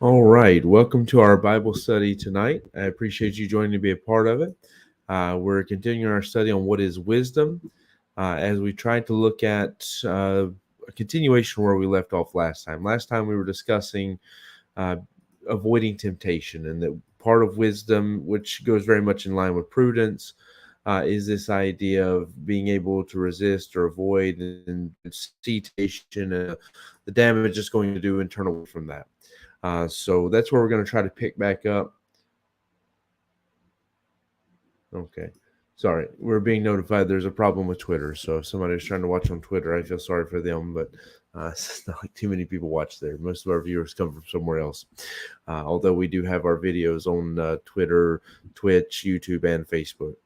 All right, welcome to our Bible study tonight. I appreciate you joining to be a part of it. We're continuing our study on what is wisdom as we try to look at a continuation where we left off last time. Last time we were discussing uh, avoiding temptation, and that part of wisdom, which goes very much in line with prudence, is this idea of being able to resist or avoid and see temptation and the damage it's going to do and turn away from that. So that's where we're going to try to pick back up. Okay. Sorry, we're being notified there's a problem with Twitter. So if somebody's trying to watch on Twitter, I feel sorry for them, but it's not like too many people watch there. Most of our viewers come from somewhere else. Although we do have our videos on Twitter, Twitch, YouTube, and Facebook.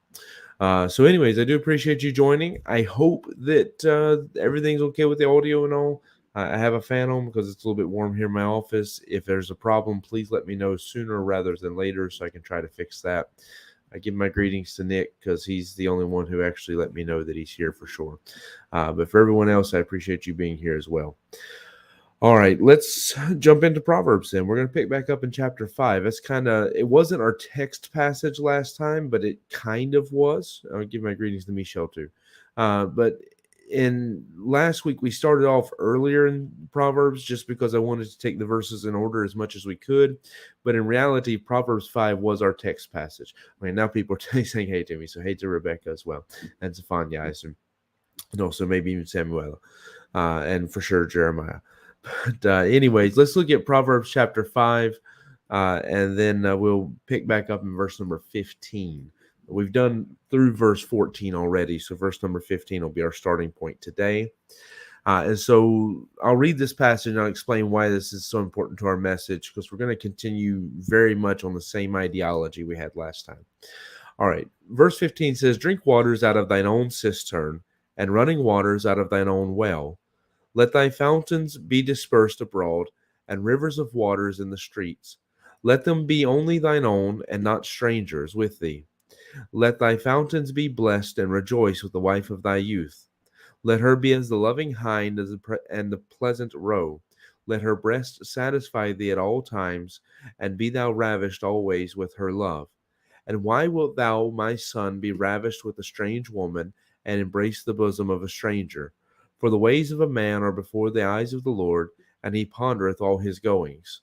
So anyways, I do appreciate you joining. I hope that everything's okay with the audio and all. I have a fan on because it's a little bit warm here in my office. If there's a problem, please let me know sooner rather than later so I can try to fix that. I give my greetings to Nick because he's the only one who actually let me know that he's here for sure. But for everyone else, I appreciate you being here as well. All right, let's jump into Proverbs then. We're going to pick back up in chapter 5. It wasn't our text passage last time, but it kind of was. I'll give my greetings to Michelle too. But in last week, we started off earlier in Proverbs just because I wanted to take the verses in order as much as we could. But in reality, Proverbs 5 was our text passage. I mean, now people are saying hey to me, so hey to Rebecca as well, and Zephaniah, I assume, and also maybe even Samuel, and for sure Jeremiah. But anyways, let's look at Proverbs chapter 5, and then we'll pick back up in verse number 15. We've done through verse 14 already, so verse number 15 will be our starting point today. And so I'll read this passage and I'll explain why this is so important to our message, because we're going to continue very much on the same ideology we had last time. All right, verse 15 says, "Drink waters out of thine own cistern, and running waters out of thine own well. Let thy fountains be dispersed abroad, and rivers of waters in the streets. Let them be only thine own, and not strangers with thee. Let thy fountains be blessed, and rejoice with the wife of thy youth. Let her be as the loving hind and the pleasant roe. Let her breast satisfy thee at all times, and be thou ravished always with her love. And why wilt thou, my son, be ravished with a strange woman, and embrace the bosom of a stranger? For the ways of a man are before the eyes of the Lord, and he pondereth all his goings.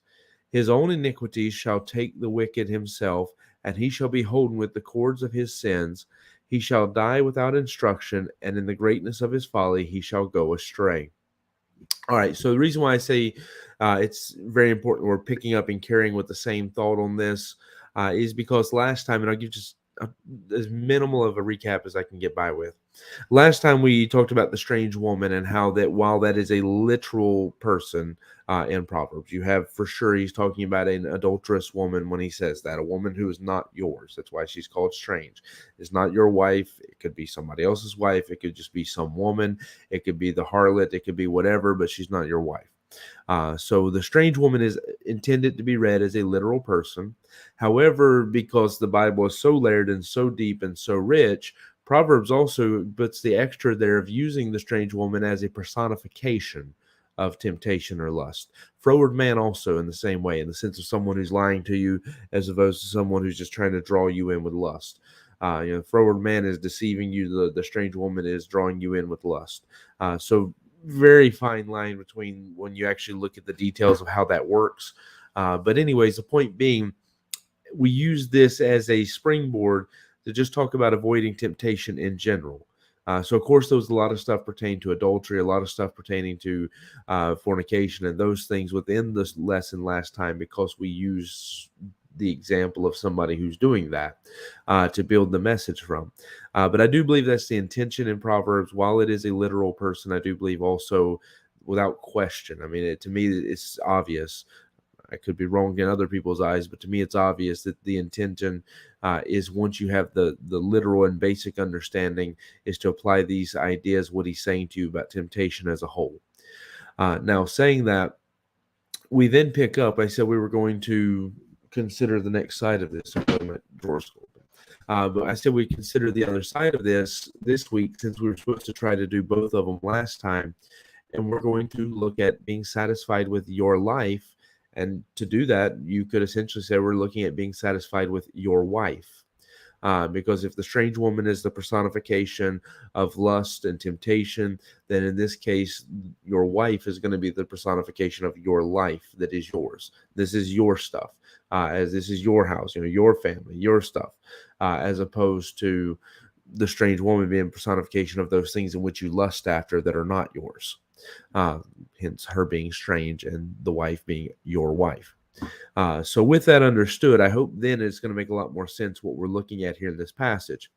His own iniquities shall take the wicked himself, and he shall be holden with the cords of his sins. He shall die without instruction, and in the greatness of his folly he shall go astray." All right, so the reason why I say it's very important we're picking up and carrying with the same thought on this is because last time, and I'll give just as minimal of a recap as I can get by with. Last time we talked about the strange woman and how that while that is a literal person in Proverbs, you have for sure he's talking about an adulterous woman when he says that, a woman who is not yours. That's why she's called strange. It's not your wife. It could be somebody else's wife. It could just be some woman. It could be the harlot. It could be whatever, but she's not your wife. So the strange woman is intended to be read as a literal person. However, because the Bible is so layered and so deep and so rich, Proverbs also puts the extra there of using the strange woman as a personification of temptation or lust. Froward man also in the same way, in the sense of someone who's lying to you as opposed to someone who's just trying to draw you in with lust. Froward man is deceiving you. The strange woman is drawing you in with lust. So very fine line between when you actually look at the details of how that works. But anyways, the point being, we use this as a springboard to just talk about avoiding temptation in general. So, of course, there was a lot of stuff pertaining to adultery, a lot of stuff pertaining to fornication and those things within this lesson last time, because we use the example of somebody who's doing that to build the message from. But I do believe that's the intention in Proverbs. While it is a literal person, I do believe also, without question, I mean, to me, it's obvious. I could be wrong in other people's eyes, but to me, it's obvious that the intention is, once you have the literal and basic understanding, is to apply these ideas, what he's saying to you about temptation as a whole. Now, saying that, we then pick up, I said we were going to consider the next side of this. But I said we consider the other side of this week, since we were supposed to try to do both of them last time. And we're going to look at being satisfied with your life And to do that, you could essentially say we're looking at being satisfied with your wife. Because if the strange woman is the personification of lust and temptation, then in this case, your wife is going to be the personification of your life that is yours. This is your stuff, as this is your house, your family, your stuff, as opposed to the strange woman being personification of those things in which you lust after that are not yours. Uh, Hence, her being strange and the wife being your wife. So with that understood, I hope then it's going to make a lot more sense what we're looking at here in this passage,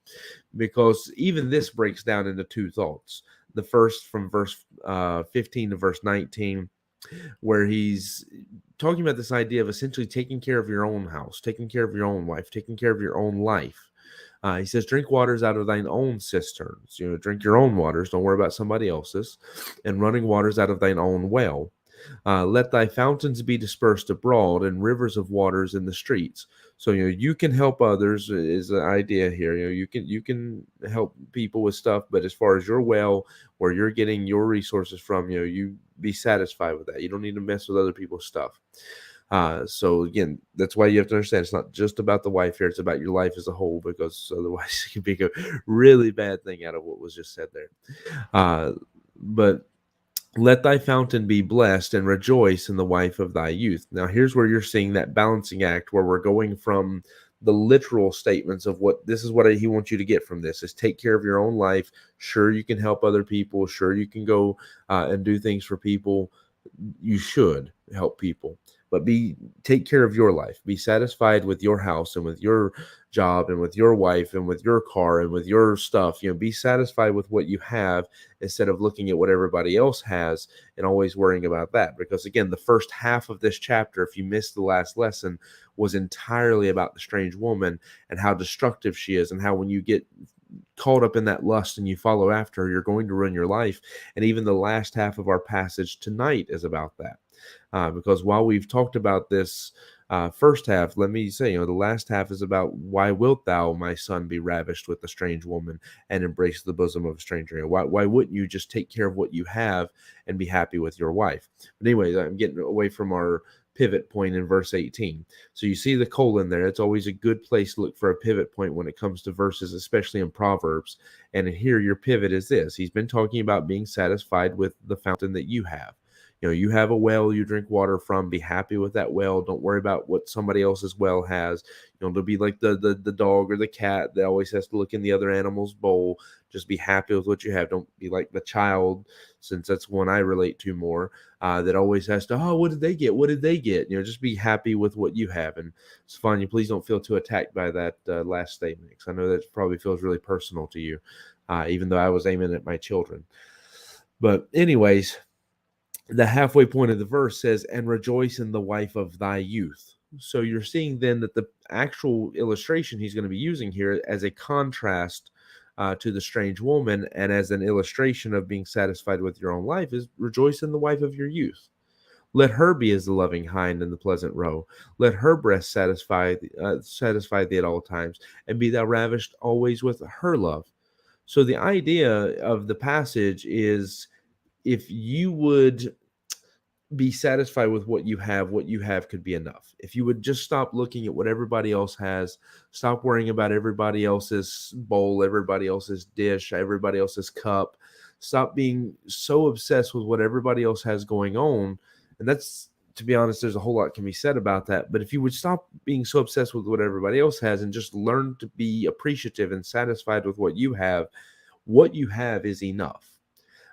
because even this breaks down into two thoughts. The first from verse 15 to verse 19, where he's talking about this idea of essentially taking care of your own house, taking care of your own wife, taking care of your own life. He says, drink waters out of thine own cisterns. Drink your own waters. Don't worry about somebody else's. And running waters out of thine own well. Let thy fountains be dispersed abroad, and rivers of waters in the streets. So you can help others is the idea here. You can help people with stuff, but as far as your well, where you're getting your resources from, you be satisfied with that. You don't need to mess with other people's stuff. So again, that's why you have to understand it's not just about the wife here; it's about your life as a whole, because otherwise it can be a really bad thing out of what was just said there. But let thy fountain be blessed, and rejoice in the wife of thy youth. Now, here's where you're seeing that balancing act, where we're going from the literal statements of what this is what he wants you to get from this is take care of your own life. Sure, you can help other people. Sure, you can go and do things for people. You should help people, but take care of your life. Be satisfied with your house and with your job and with your wife and with your car and with your stuff. Be satisfied with what you have instead of looking at what everybody else has and always worrying about that. Because again, the first half of this chapter, if you missed the last lesson, was entirely about the strange woman and how destructive she is, and how when you get caught up in that lust and you follow after her, you're going to ruin your life. And even the last half of our passage tonight is about that. Because while we've talked about this first half, let me say, the last half is about why wilt thou, my son, be ravished with a strange woman and embrace the bosom of a stranger? Why wouldn't you just take care of what you have and be happy with your wife? But anyways, I'm getting away from our pivot point in verse 18. So you see the colon there. It's always a good place to look for a pivot point when it comes to verses, especially in Proverbs. And here your pivot is this. He's been talking about being satisfied with the fountain that you have. You have a well you drink water from. Be happy with that well. Don't worry about what somebody else's well has. Don't be like the dog or the cat that always has to look in the other animal's bowl. Just be happy with what you have. Don't be like the child, since that's one I relate to more, that always has to, what did they get? What did they get? Just be happy with what you have. And Stefania, please don't feel too attacked by that last statement, because I know that probably feels really personal to you, even though I was aiming at my children. But anyways, the halfway point of the verse says, and rejoice in the wife of thy youth. So you're seeing then that the actual illustration he's going to be using here as a contrast to the strange woman and as an illustration of being satisfied with your own life is rejoice in the wife of your youth. Let her be as the loving hind and the pleasant roe. Let her breast satisfy thee at all times, and be thou ravished always with her love. So the idea of the passage is, if you would be satisfied with what you have could be enough. If you would just stop looking at what everybody else has, stop worrying about everybody else's bowl, everybody else's dish, everybody else's cup, stop being so obsessed with what everybody else has going on. And that's, to be honest, there's a whole lot can be said about that. But if you would stop being so obsessed with what everybody else has and just learn to be appreciative and satisfied with what you have is enough.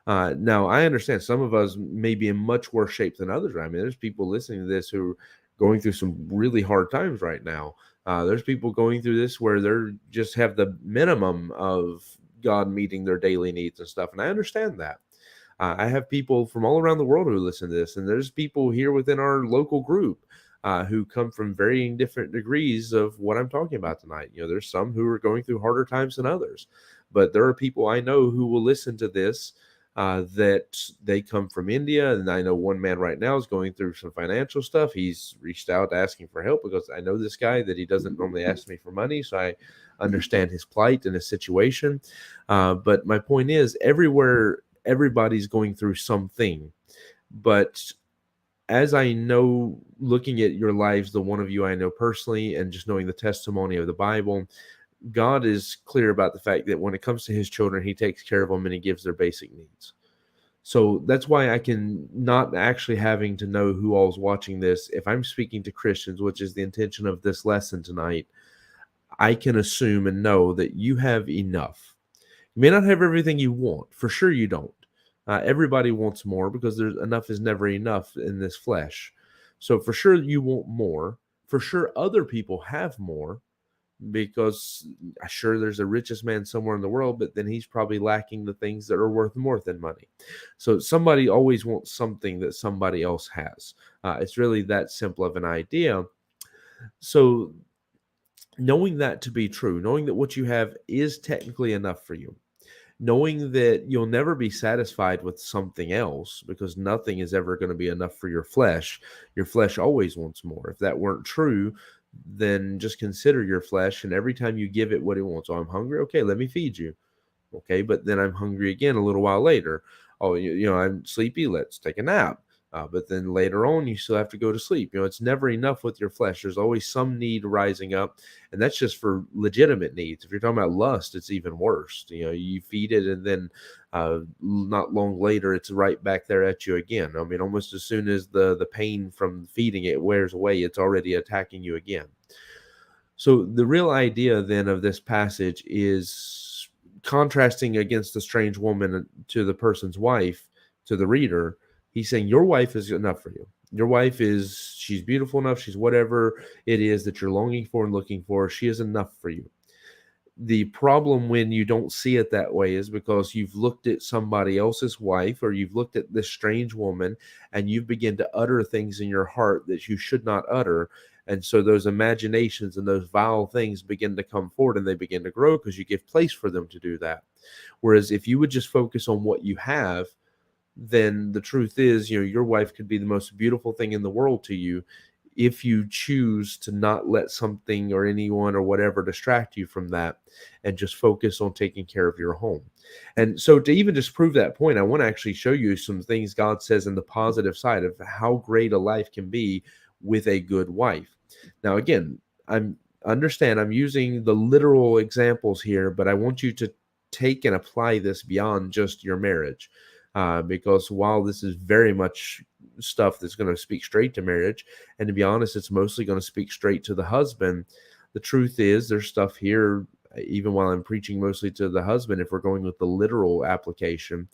Now, I understand some of us may be in much worse shape than others. I mean, there's people listening to this who are going through some really hard times right now. There's people going through this where they're just have the minimum of God meeting their daily needs and stuff. And I understand that. I have people from all around the world who listen to this, and there's people here within our local group who come from varying different degrees of what I'm talking about tonight. There's some who are going through harder times than others, but there are people I know who will listen to this that they come from India. And I know one man right now is going through some financial stuff. He's reached out asking for help because I know this guy that he doesn't normally ask me for money. So I understand his plight and his situation. But my point is, everywhere, everybody's going through something. But as I know, looking at your lives, the one of you I know personally, and just knowing the testimony of the Bible, God is clear about the fact that when it comes to his children, he takes care of them and he gives their basic needs. So that's why I can, not actually having to know who all's watching this, if I'm speaking to Christians, which is the intention of this lesson tonight, I can assume and know that you have enough. You may not have everything you want. For sure you don't. Everybody wants more because there's enough is never enough in this flesh. So for sure you want more. For sure other people have more, because sure there's a richest man somewhere in the world, but then he's probably lacking the things that are worth more than money. So somebody always wants something that somebody else has. It's really that simple of an idea. So knowing that to be true, knowing that what you have is technically enough for you, knowing that you'll never be satisfied with something else because nothing is ever going to be enough for your flesh. Your flesh always wants more. If that weren't true, then just consider your flesh, and every time you give it what it wants. Oh, I'm hungry. Okay, let me feed you. Okay, but then I'm hungry again a little while later. Oh, I'm sleepy. Let's take a nap. But then later on, you still have to go to sleep. It's never enough with your flesh. There's always some need rising up, and that's just for legitimate needs. If you're talking about lust, it's even worse. You feed it, and then not long later, it's right back there at you again. I mean, almost as soon as the pain from feeding it wears away, it's already attacking you again. So the real idea then of this passage is contrasting against the strange woman to the person's wife, to the reader. He's saying your wife is enough for you. Your wife she's beautiful enough. She's whatever it is that you're longing for and looking for. She is enough for you. The problem when you don't see it that way is because you've looked at somebody else's wife, or you've looked at this strange woman, and you've begun to utter things in your heart that you should not utter. And so those imaginations and those vile things begin to come forward, and they begin to grow because you give place for them to do that. Whereas if you would just focus on what you have, then the truth is, your wife could be the most beautiful thing in the world to you if you choose to not let something or anyone or whatever distract you from that, and just focus on taking care of your home. And so to even just prove that point, I want to actually show you some things God says in the positive side of how great a life can be with a good wife. Now, again, I'm using the literal examples here, but I want you to take and apply this beyond just your marriage. Because while this is very much stuff that's going to speak straight to marriage, and to be honest, it's mostly going to speak straight to the husband, the truth is there's stuff here, even while I'm preaching mostly to the husband, if we're going with the literal application,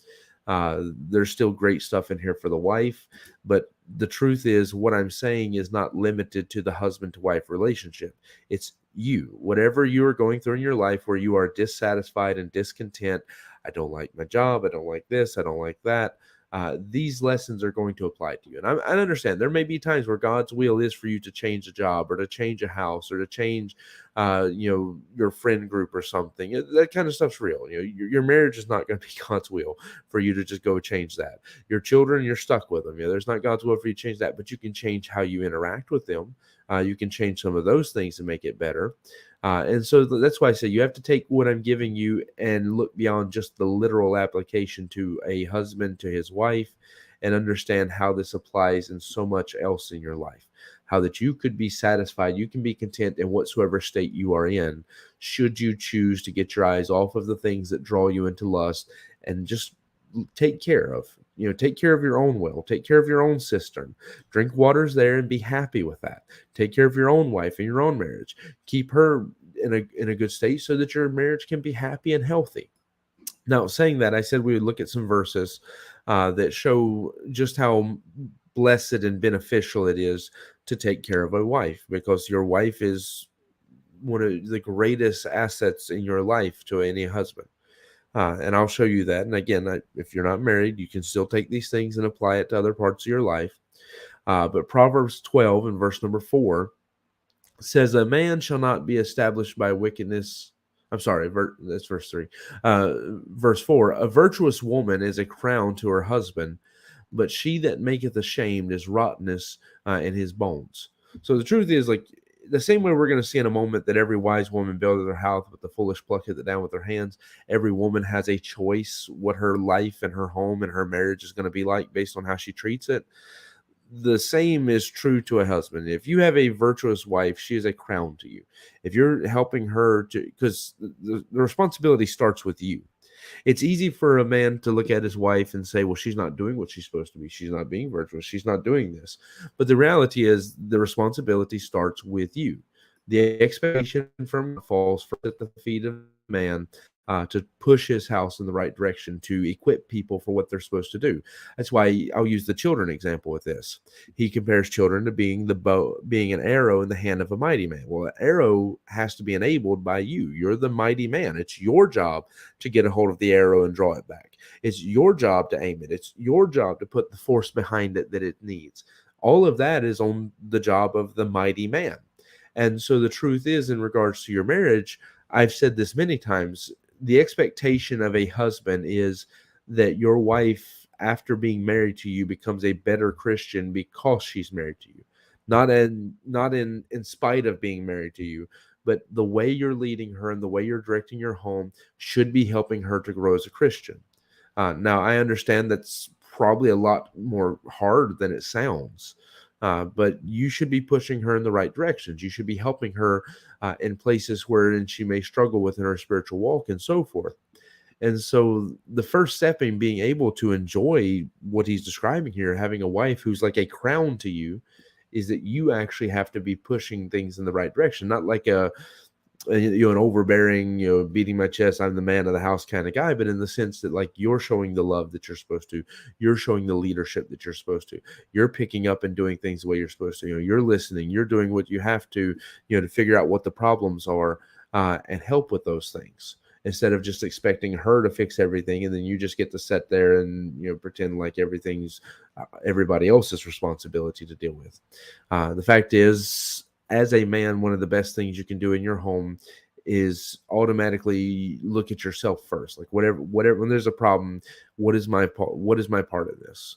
there's still great stuff in here for the wife. But the truth is, what I'm saying is not limited to the husband to wife relationship. It's you, whatever you are going through in your life where you are dissatisfied and discontent. I don't like my job. I don't like this. I don't like that. These lessons are going to apply to you. And I understand there may be times where God's will is for you to change a job, or to change a house, or to change, your friend group or something. That kind of stuff's real. Your marriage is not going to be God's will for you to just go change that. Your children, you're stuck with them. There's not God's will for you to change that, but you can change how you interact with them. You can change some of those things to make it better. And so that's why I say you have to take what I'm giving you and look beyond just the literal application to a husband, to his wife, and understand how this applies in so much else in your life. How that you could be satisfied, you can be content in whatsoever state you are in, should you choose to get your eyes off of the things that draw you into lust, and just take care of your own well, take care of your own cistern, drink waters there and be happy with that. Take care of your own wife and your own marriage, keep her in a good state so that your marriage can be happy and healthy. Now, saying that, I said we would look at some verses that show just how blessed and beneficial it is to take care of a wife, because your wife is one of the greatest assets in your life to any husband. And I'll show you that. And again, if you're not married, you can still take these things and apply it to other parts of your life. But Proverbs 12 and verse number 4 says, a man shall not be established by wickedness. I'm sorry, that's verse 3. Verse 4, a virtuous woman is a crown to her husband, but she that maketh ashamed is rottenness in his bones. So the truth is, like, the same way we're going to see in a moment that every wise woman buildeth her house, but the foolish plucketh it down with her hands. Every woman has a choice what her life and her home and her marriage is going to be like based on how she treats it. the same is true to a husband. If you have a virtuous wife, she is a crown to you. If you're helping her to, because the responsibility starts with you. It's easy for a man to look at his wife and say, well, she's not doing what she's supposed to be. She's not being virtuous. She's not doing this. But the reality is the responsibility starts with you. The expectation from God falls first at the feet of man, to push his house in the right direction, to equip people for what they're supposed to do. That's why I'll use the children example with this. He compares children to being the bow, being an arrow in the hand of a mighty man. Well, an arrow has to be enabled by you. You're the mighty man. It's your job to get a hold of the arrow and draw it back. It's your job to aim it. It's your job to put the force behind it that it needs. All of that is on the job of the mighty man. And so the truth is, in regards to your marriage, I've said this many times, the expectation of a husband is that your wife, after being married to you, becomes a better Christian because she's married to you. Not in spite of being married to you, but the way you're leading her and the way you're directing your home should be helping her to grow as a Christian. Now, I understand that's probably a lot more hard than it sounds. But you should be pushing her in the right directions. You should be helping her in places wherein she may struggle within her spiritual walk and so forth. And so the first step in being able to enjoy what he's describing here, having a wife who's like a crown to you, is that you actually have to be pushing things in the right direction, not like an overbearing, beating my chest, I'm the man of the house kind of guy, but in the sense that like you're showing the love that you're supposed to, you're showing the leadership that you're supposed to, you're picking up and doing things the way you're supposed to, you're listening, you're doing what you have to, to figure out what the problems are, and help with those things, instead of just expecting her to fix everything and then you just get to sit there and pretend like everything's everybody else's responsibility to deal with. The fact is, as a man, one of the best things you can do in your home is automatically look at yourself first. Like whatever, when there's a problem, what is my part? What is my part of this?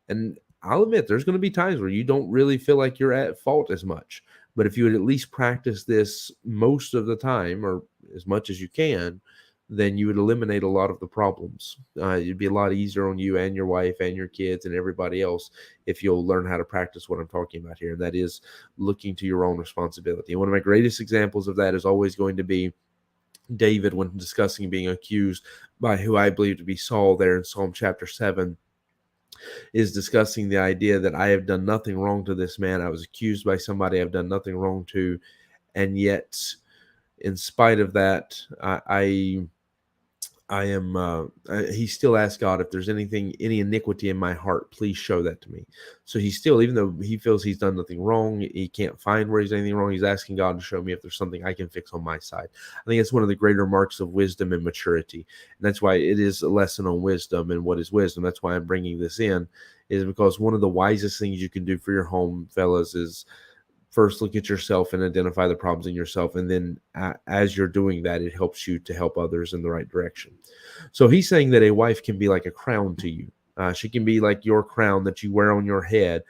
And I'll admit, there's going to be times where you don't really feel like you're at fault as much. But if you would at least practice this most of the time, or as much as you can, then you would eliminate a lot of the problems. It'd be a lot easier on you and your wife and your kids and everybody else if you'll learn how to practice what I'm talking about here. And that is looking to your own responsibility. And one of my greatest examples of that is always going to be David, when discussing being accused by who I believe to be Saul there in Psalm chapter 7, is discussing the idea that I have done nothing wrong to this man. I was accused by somebody I've done nothing wrong to. And yet, in spite of that, he still asks God, if there's any iniquity in my heart, please show that to me. So he's still, even though he feels he's done nothing wrong, he can't find where he's anything wrong, he's asking God to show me if there's something I can fix on my side. I think it's one of the greater marks of wisdom and maturity. And that's why it is a lesson on wisdom and what is wisdom. That's why I'm bringing this in, is because one of the wisest things you can do for your home, fellas, is first look at yourself and identify the problems in yourself. And then as you're doing that, it helps you to help others in the right direction. So he's saying that a wife can be like a crown to you. She can be like your crown that you wear on your head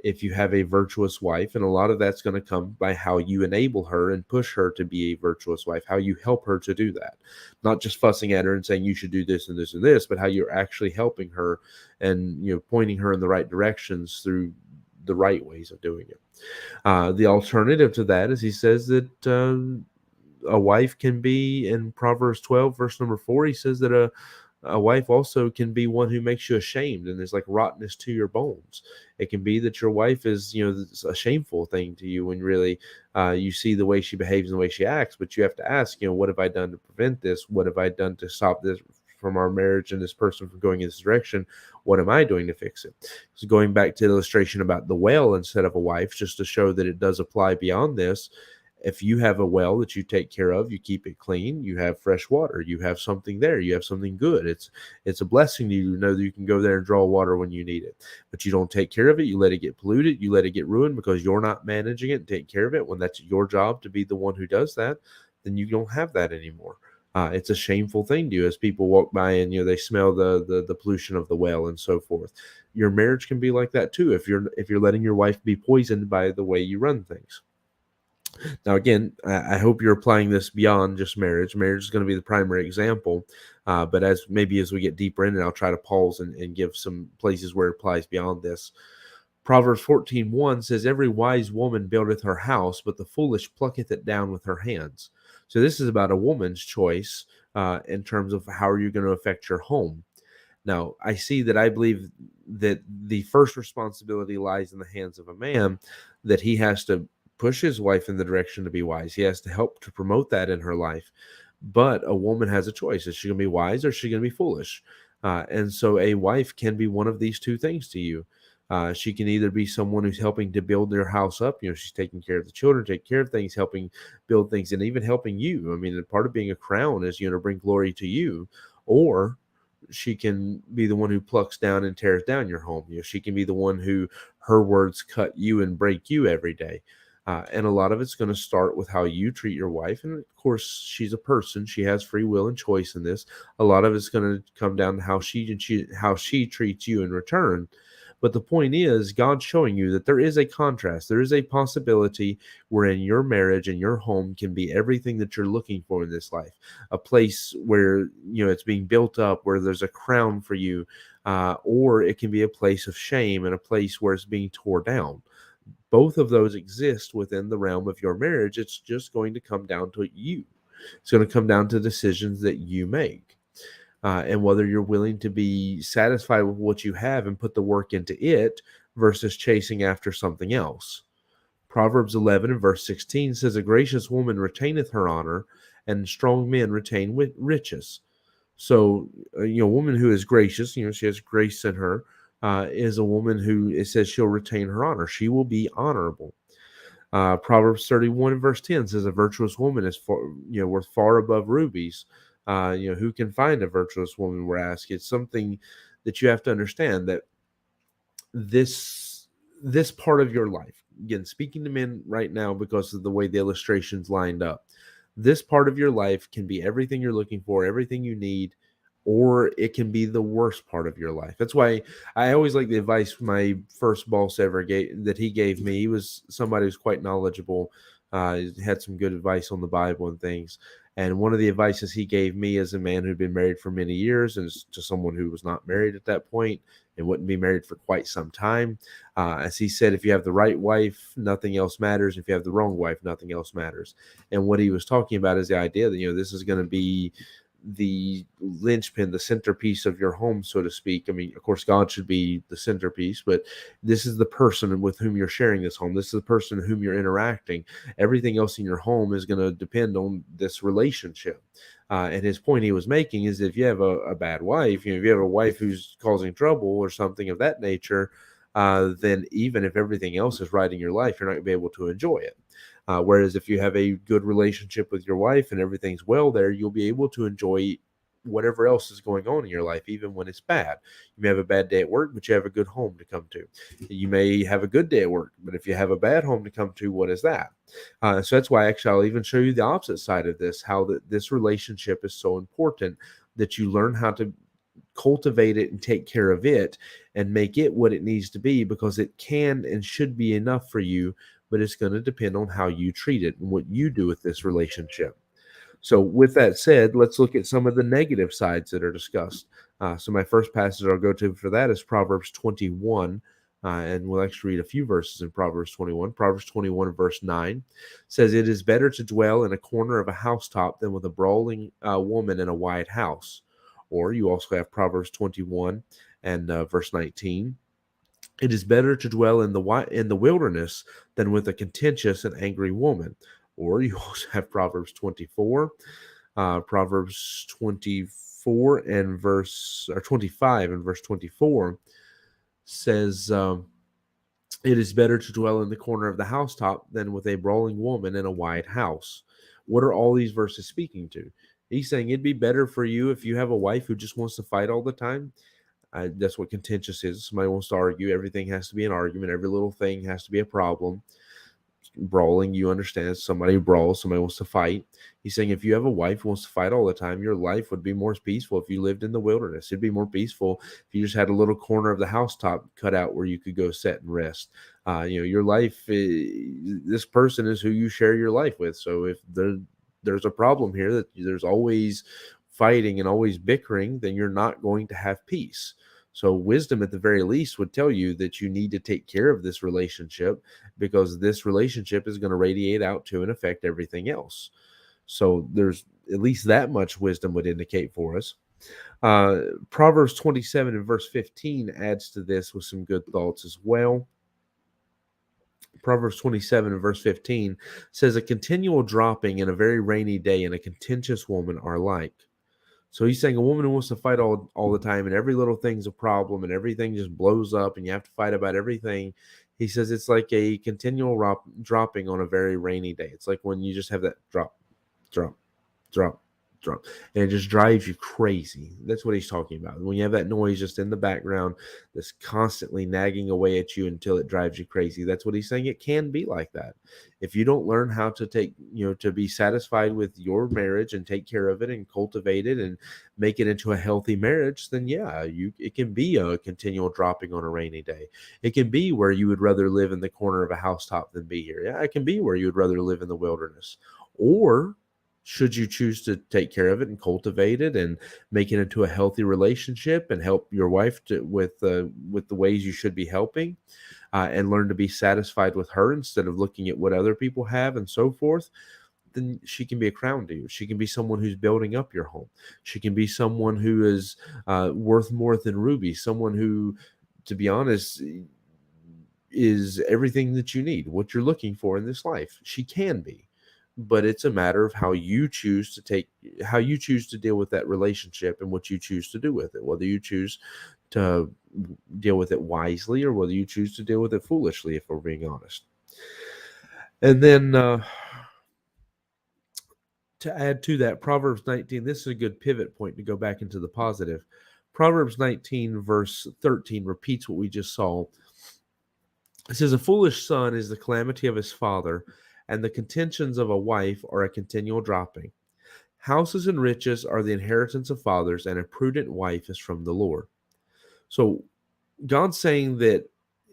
if you have a virtuous wife. And a lot of that's going to come by how you enable her and push her to be a virtuous wife, how you help her to do that. Not just fussing at her and saying you should do this and this and this, but how you're actually helping her and pointing her in the right directions through the right ways of doing it. The alternative to that is he says that a wife can be, in Proverbs 12, verse number 4, he says that a wife also can be one who makes you ashamed, and there's like rottenness to your bones. It can be that your wife is, a shameful thing to you when really you see the way she behaves and the way she acts, but you have to ask, what have I done to prevent this? What have I done to stop this from our marriage and this person from going in this direction? What am I doing to fix it? So going back to the illustration about the well instead of a wife, just to show that it does apply beyond this. If you have a well that you take care of, you keep it clean, you have fresh water, you have something there, you have something good. It's a blessing to you to know that you can go there and draw water when you need it. But you don't take care of it, you let it get polluted, you let it get ruined because you're not managing it and taking care of it. When that's your job to be the one who does that, then you don't have that anymore. It's a shameful thing to you as people walk by and they smell the pollution of the well and so forth. Your marriage can be like that too if you're letting your wife be poisoned by the way you run things. Now, again, I hope you're applying this beyond just marriage. Marriage is going to be the primary example, but as we get deeper in it, I'll try to pause and give some places where it applies beyond this. Proverbs 14:1 says, "Every wise woman buildeth her house, but the foolish plucketh it down with her hands." So this is about a woman's choice in terms of how are you going to affect your home. Now, I believe that the first responsibility lies in the hands of a man, that he has to push his wife in the direction to be wise. He has to help to promote that in her life. But a woman has a choice. Is she going to be wise or is she going to be foolish? And so a wife can be one of these two things to you. She can either be someone who's helping to build their house up. She's taking care of the children, taking care of things, helping build things, and even helping you. I mean, part of being a crown is, to bring glory to you. Or she can be the one who plucks down and tears down your home. She can be the one who her words cut you and break you every day. And a lot of it's going to start with how you treat your wife. And of course, she's a person. She has free will and choice in this. A lot of it's going to come down to how she treats you in return. But the point is, God's showing you that there is a contrast. There is a possibility wherein your marriage and your home can be everything that you're looking for in this life. A place where, it's being built up, where there's a crown for you, or it can be a place of shame and a place where it's being torn down. Both of those exist within the realm of your marriage. It's just going to come down to you. It's going to come down to decisions that you make. And whether you're willing to be satisfied with what you have and put the work into it versus chasing after something else. Proverbs 11 and verse 16 says, "A gracious woman retaineth her honor, and strong men retain riches." So, a woman who is gracious, she has grace in her, is a woman who, it says, she'll retain her honor. She will be honorable. Proverbs 31 and verse 10 says, "A virtuous woman is worth far above rubies." Who can find a virtuous woman, we're asked. It's something that you have to understand, that this part of your life, again, speaking to men right now because of the way the illustrations lined up, this part of your life can be everything you're looking for, everything you need, or it can be the worst part of your life. That's why I always like the advice my first boss ever gave me. He was somebody who's quite knowledgeable, had some good advice on the Bible and things. And one of the advices he gave me, as a man who'd been married for many years, and to someone who was not married at that point and wouldn't be married for quite some time, as he said, if you have the right wife, nothing else matters. If you have the wrong wife, nothing else matters. And what he was talking about is the idea that, this is going to be the linchpin, the centerpiece of your home, so to speak. I mean, of course, God should be the centerpiece, but this is the person with whom you're sharing this home. This is the person whom you're interacting. Everything else in your home is going to depend on this relationship. And his point he was making is, if you have a bad wife, if you have a wife who's causing trouble or something of that nature, then even if everything else is right in your life, you're not going to be able to enjoy it. Whereas if you have a good relationship with your wife and everything's well there, you'll be able to enjoy whatever else is going on in your life, even when it's bad. You may have a bad day at work, but you have a good home to come to. You may have a good day at work, but if you have a bad home to come to, what is that? So that's why actually I'll even show you the opposite side of this, how this relationship is so important, that you learn how to cultivate it and take care of it and make it what it needs to be, because it can and should be enough for you, but it's going to depend on how you treat it and what you do with this relationship. So with that said, let's look at some of the negative sides that are discussed. So my first passage I'll go to for that is Proverbs 21, and we'll actually read a few verses in Proverbs 21. Proverbs 21 verse 9 says, "It is better to dwell in a corner of a housetop than with a brawling woman in a wide house." Or you also have Proverbs 21 and verse 19. "It is better to dwell in the wilderness than with a contentious and angry woman." Or you also have Proverbs 24, Proverbs 24 and 25 and verse 24 says, "It is better to dwell in the corner of the housetop than with a brawling woman in a wide house." What are all these verses speaking to? He's saying it'd be better for you if you have a wife who just wants to fight all the time. That's what contentious is. Somebody wants to argue. Everything has to be an argument. Every little thing has to be a problem. Brawling, you understand, somebody brawls, somebody wants to fight. He's saying if you have a wife who wants to fight all the time, your life would be more peaceful if you lived in the wilderness. It'd be more peaceful if you just had a little corner of the housetop cut out where you could go sit and rest. Your life, this person is who you share your life with. So if there's a problem here, that there's always fighting and always bickering, then you're not going to have peace. So wisdom at the very least would tell you that you need to take care of this relationship, because this relationship is going to radiate out to and affect everything else. So there's at least that much wisdom would indicate for us. Proverbs 27 and verse 15 adds to this with some good thoughts as well. Proverbs 27 and verse 15 says, a continual dropping in a very rainy day and a contentious woman are alike. So he's saying a woman who wants to fight all the time and every little thing's a problem and everything just blows up and you have to fight about everything. He says it's like a continual dropping on a very rainy day. It's like when you just have that drop, drop, drop, and it just drives you crazy. That's what he's talking about. When you have that noise just in the background that's constantly nagging away at you until it drives you crazy. That's what he's saying. It can be like that. If you don't learn how to to be satisfied with your marriage and take care of it and cultivate it and make it into a healthy marriage, then it can be a continual dropping on a rainy day. It can be where you would rather live in the corner of a housetop than be here. Yeah, it can be where you would rather live in the wilderness. Or should you choose to take care of it and cultivate it and make it into a healthy relationship and help your wife with the ways you should be helping, and learn to be satisfied with her instead of looking at what other people have and so forth, then she can be a crown to you. She can be someone who's building up your home. She can be someone who is worth more than ruby, someone who, to be honest, is everything that you need, what you're looking for in this life. She can be. But it's a matter of how you choose to deal with that relationship and what you choose to do with it, whether you choose to deal with it wisely or whether you choose to deal with it foolishly, if we're being honest. And then to add to that, Proverbs 19, this is a good pivot point to go back into the positive. Proverbs 19 verse 13 repeats what we just saw. It says, a foolish son is the calamity of his father, and the contentions of a wife are a continual dropping. Houses and riches are the inheritance of fathers, and a prudent wife is from the Lord. So God's saying that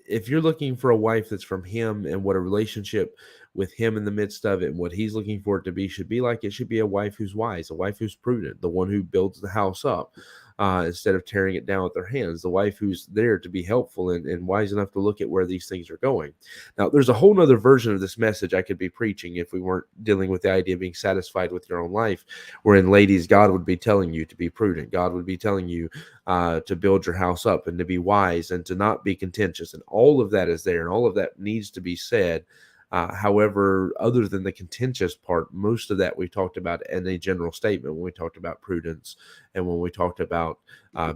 if you're looking for a wife that's from him and what a relationship with him in the midst of it and what he's looking for it to be should be like, it should be a wife who's wise, a wife who's prudent, the one who builds the house up instead of tearing it down with their hands, the wife who's there to be helpful and wise enough to look at where these things are going. Now, there's a whole nother version of this message I could be preaching if we weren't dealing with the idea of being satisfied with your own life, wherein, ladies, God would be telling you to be prudent. God would be telling you to build your house up and to be wise and to not be contentious. And all of that is there, and all of that needs to be said. However, other than the contentious part, most of that we talked about in a general statement when we talked about prudence and when we talked about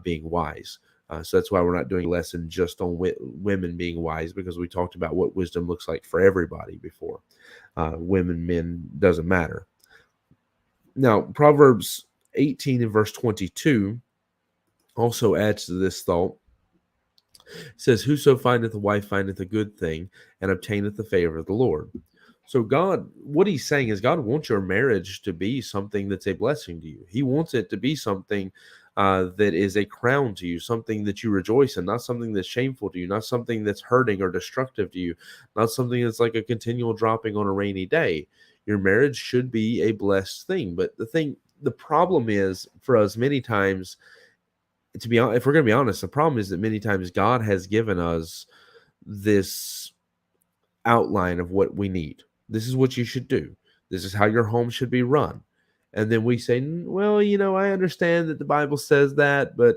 being wise. So that's why we're not doing a lesson just on women being wise, because we talked about what wisdom looks like for everybody before. Women, men, doesn't matter. Now, Proverbs 18 and verse 22 also adds to this thought. It says, whoso findeth a wife findeth a good thing and obtaineth the favor of the Lord. So God, what he's saying is God wants your marriage to be something that's a blessing to you. He wants it to be something that is a crown to you, something that you rejoice in, not something that's shameful to you, not something that's hurting or destructive to you, not something that's like a continual dropping on a rainy day. Your marriage should be a blessed thing. But the problem is for us many times, if we're going to be honest, the problem is that many times God has given us this outline of what we need. This is what you should do. This is how your home should be run. And then we say, well, I understand that the Bible says that, but,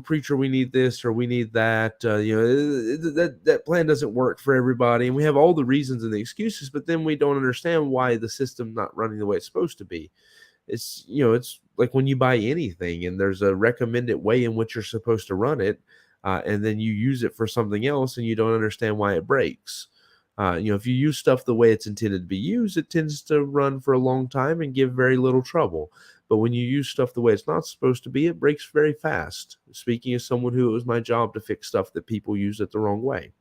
preacher, we need this or we need that. That plan doesn't work for everybody. And we have all the reasons and the excuses, but then we don't understand why the system's not running the way it's supposed to be. It's like when you buy anything and there's a recommended way in which you're supposed to run it, and then you use it for something else and you don't understand why it breaks. If you use stuff the way it's intended to be used, it tends to run for a long time and give very little trouble. But when you use stuff the way it's not supposed to be, it breaks very fast. Speaking as someone who it was my job to fix stuff that people use it the wrong way.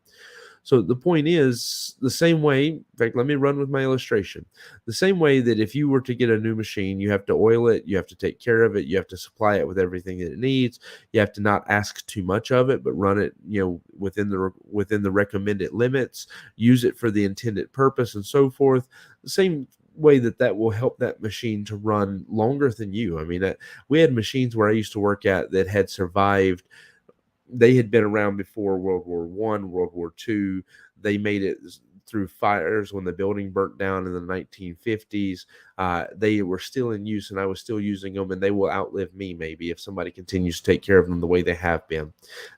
So the point is, the same way, in fact, let me run with my illustration. The same way that if you were to get a new machine, you have to oil it, you have to take care of it, you have to supply it with everything that it needs. You have to not ask too much of it, but run it, within the recommended limits, use it for the intended purpose and so forth. The same way that will help that machine to run longer than you. I mean, we had machines where I used to work at that had survived they had been around before World War One, World War Two. They made it through fires when the building burnt down in the 1950s. They were still in use, and I was still using them, and they will outlive me maybe if somebody continues to take care of them the way they have been.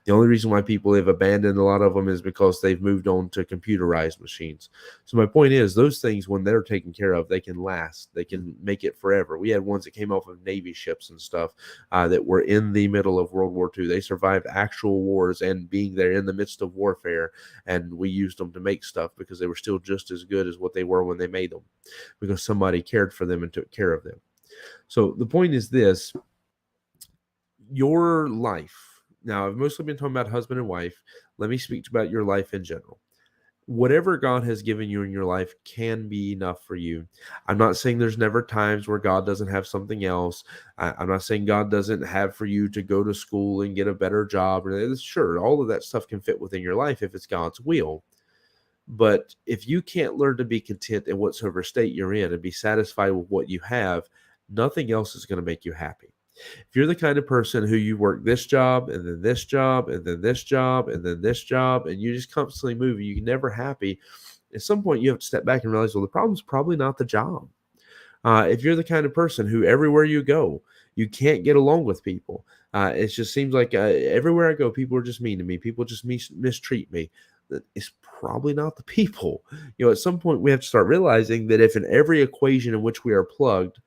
The only reason why people have abandoned a lot of them is because they've moved on to computerized machines. So my point is, those things, when they're taken care of, they can last. They can make it forever. We had ones that came off of Navy ships and stuff that were in the middle of World War II. They survived actual wars and being there in the midst of warfare, and we used them to make stuff because they were still just as good as what they were when they made them, because somebody cared for them and took care of them. So the point is this: your life. Now, I've mostly been talking about husband and wife. Let me speak about your life in general. Whatever God has given you in your life can be enough for you. I'm not saying there's never times where God doesn't have something else. I'm not saying God doesn't have for you to go to school and get a better job. Sure, all of that stuff can fit within your life if it's God's will. But if you can't learn to be content in whatsoever state you're in and be satisfied with what you have, nothing else is going to make you happy. If you're the kind of person who you work this job and then this job and then this job and then this job, and you just constantly move, you're never happy, at some point you have to step back and realize, well, the problem's probably not the job. If you're the kind of person who everywhere you go, you can't get along with people, it just seems like everywhere I go, people are just mean to me. People just mistreat me. It's probably not the people. At some point we have to start realizing that if in every equation in which we are plugged,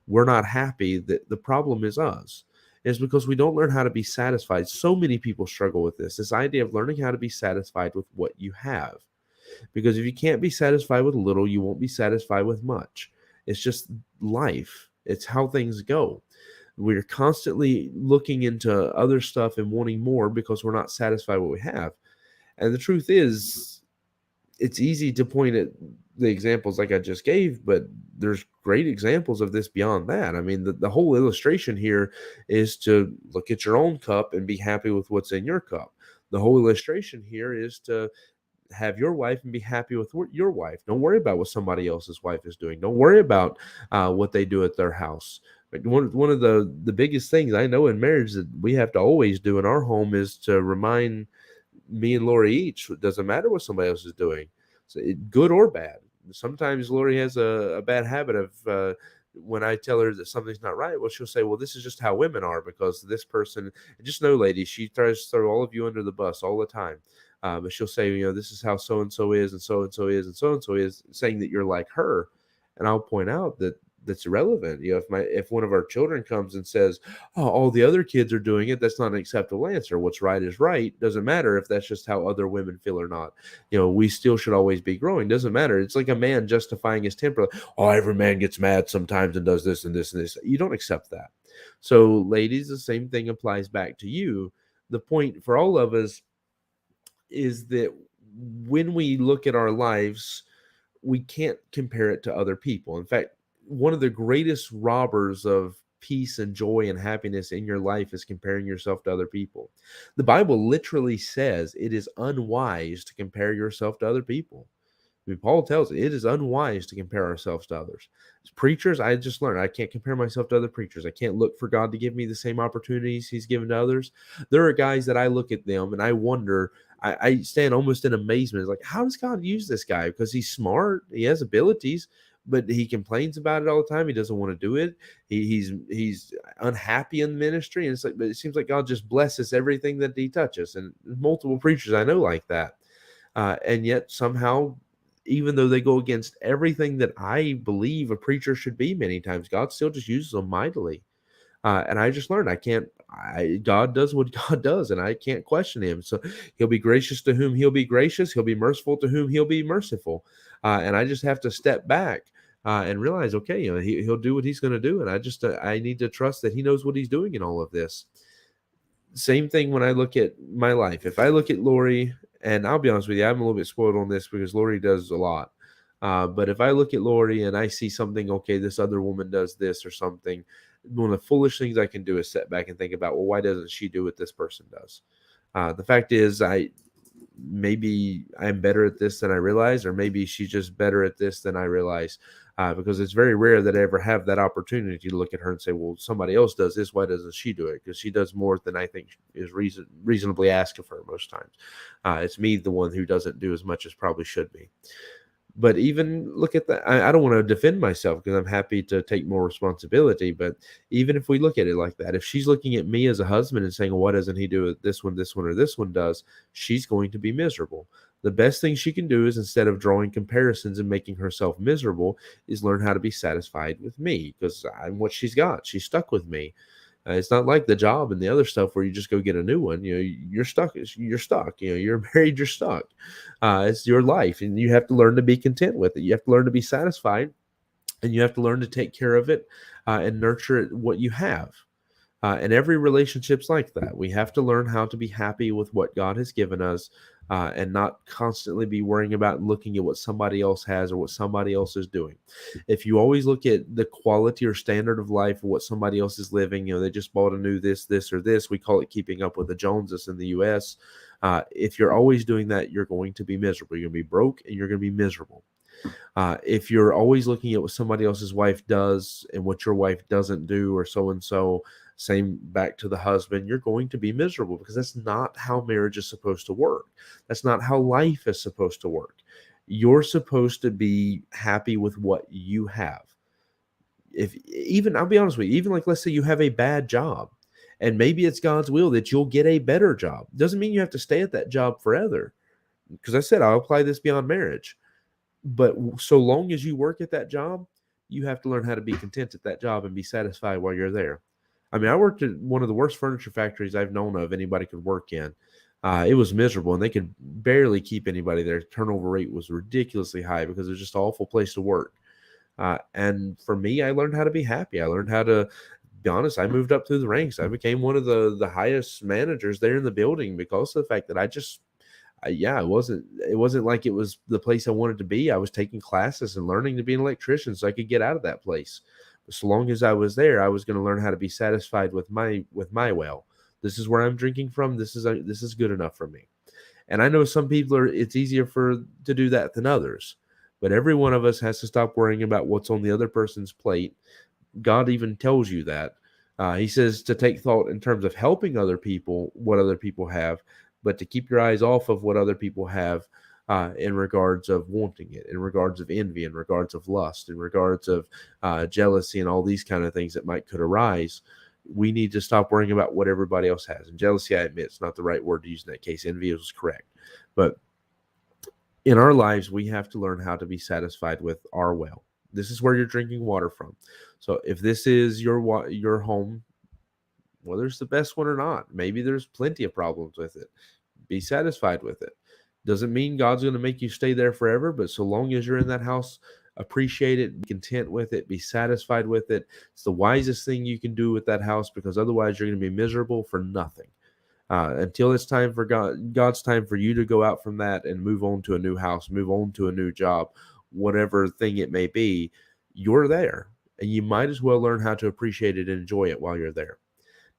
we're not happy, that the problem is us. It's because we don't learn how to be satisfied. So many people struggle with this idea of learning how to be satisfied with what you have. Because if you can't be satisfied with little, you won't be satisfied with much. It's just life. It's how things go. We're constantly looking into other stuff and wanting more because we're not satisfied with what we have. And the truth is, it's easy to point at the examples like I just gave, but there's great examples of this beyond that. I mean, the whole illustration here is to look at your own cup and be happy with what's in your cup. The whole illustration here is to have your wife and be happy with your wife. Don't worry about what somebody else's wife is doing. Don't worry about what they do at their house. But one of the biggest things I know in marriage that we have to always do in our home is to remind me and Lori each, it doesn't matter what somebody else is doing, so good or bad. Sometimes Lori has a bad habit of when I tell her that something's not right, well, she'll say, well, this is just how women are because this person, just know, ladies, she tries to throw all of you under the bus all the time. But she'll say, this is how so-and-so is and so-and-so is and so-and-so is, saying that you're like her. And I'll point out that that's irrelevant. If one of our children comes and says, oh, all the other kids are doing it, that's not an acceptable answer. What's right is right. Doesn't matter if that's just how other women feel or not. We still should always be growing. Doesn't matter. It's like a man justifying his temper. Oh, every man gets mad sometimes and does this and this and this. You don't accept that. So, ladies, the same thing applies back to you. The point for all of us is that when we look at our lives, we can't compare it to other people. In fact, one of the greatest robbers of peace and joy and happiness in your life is comparing yourself to other people. The Bible literally says it is unwise to compare yourself to other people. I mean, Paul tells it is unwise to compare ourselves to others. As preachers, I just learned I can't compare myself to other preachers. I can't look for God to give me the same opportunities he's given to others. There are guys that I look at them and I wonder, I stand almost in amazement. It's like, how does God use this guy? Because he's smart, he has abilities, but he complains about it all the time. He doesn't want to do it. He's unhappy in ministry, and it's like, but it seems like God just blesses everything that he touches. And multiple preachers I know like that, and yet somehow, even though they go against everything that I believe a preacher should be, many times God still just uses them mightily. And I just learned God does what God does, and I can't question him. So he'll be gracious to whom he'll be gracious. He'll be merciful to whom he'll be merciful. And I just have to step back and realize, okay, he'll do what he's going to do. And I need to trust that he knows what he's doing in all of this. Same thing when I look at my life. If I look at Lori, and I'll be honest with you, I'm a little bit spoiled on this because Lori does a lot. But if I look at Lori and I see something, okay, this other woman does this or something, one of the foolish things I can do is sit back and think about, well, why doesn't she do what this person does? The fact is, maybe I'm better at this than I realize, or maybe she's just better at this than I realize. Because it's very rare that I ever have that opportunity to look at her and say, well, somebody else does this. Why doesn't she do it? Because she does more than I think is reasonably asked of her most times. It's me, the one who doesn't do as much as probably should be. But even look at that. I don't want to defend myself because I'm happy to take more responsibility. But even if we look at it like that, if she's looking at me as a husband and saying, well, why doesn't he do it? This one, or this one does, she's going to be miserable. The best thing she can do is, instead of drawing comparisons and making herself miserable, is learn how to be satisfied with me, because I'm what she's got. She's stuck with me. It's not like the job and the other stuff where you just go get a new one. You're stuck. You're stuck. You're married. You're stuck. It's your life, and you have to learn to be content with it. You have to learn to be satisfied, and you have to learn to take care of it and nurture it, what you have. And every relationship's like that. We have to learn how to be happy with what God has given us, and not constantly be worrying about looking at what somebody else has or what somebody else is doing. If you always look at the quality or standard of life of what somebody else is living, they just bought a new this, or this. We call it keeping up with the Joneses in the U.S. If you're always doing that, you're going to be miserable. You're going to be broke, and you're going to be miserable. If you're always looking at what somebody else's wife does and what your wife doesn't do, or so and so, same back to the husband, you're going to be miserable, because that's not how marriage is supposed to work. That's not how life is supposed to work. You're supposed to be happy with what you have. I'll be honest with you, even like, let's say you have a bad job, and maybe it's God's will that you'll get a better job. Doesn't mean you have to stay at that job forever. Because I said, I'll apply this beyond marriage. But so long as you work at that job, you have to learn how to be content at that job and be satisfied while you're there. I mean, I worked at one of the worst furniture factories I've known of anybody could work in. It was miserable, and they could barely keep anybody there. Turnover rate was ridiculously high because it was just an awful place to work. And for me, I learned how to be happy. I learned how to be honest. I moved up through the ranks. I became one of the highest managers there in the building because of the fact that it wasn't like it was the place I wanted to be. I was taking classes and learning to be an electrician so I could get out of that place. But so long as I was there, I was going to learn how to be satisfied with my well. This is where I'm drinking from. This is good enough for me. And I know some people it's easier to do that than others. But every one of us has to stop worrying about what's on the other person's plate. God even tells you that. He says to take thought in terms of helping other people, what other people have, but to keep your eyes off of what other people have in regards of wanting it, in regards of envy, in regards of lust, in regards of jealousy, and all these kind of things that could arise. We need to stop worrying about what everybody else has. And jealousy, I admit, it's not the right word to use in that case. Envy is correct. But in our lives, we have to learn how to be satisfied with our well. This is where you're drinking water from. So if this is your home, whether it's the best one or not, maybe there's plenty of problems with it. Be satisfied with it. Doesn't mean God's going to make you stay there forever, but so long as you're in that house, appreciate it, be content with it, be satisfied with it. It's the wisest thing you can do with that house, because otherwise you're going to be miserable for nothing. Until it's time for God's time for you to go out from that and move on to a new house, move on to a new job, whatever thing it may be, you're there. And you might as well learn how to appreciate it and enjoy it while you're there.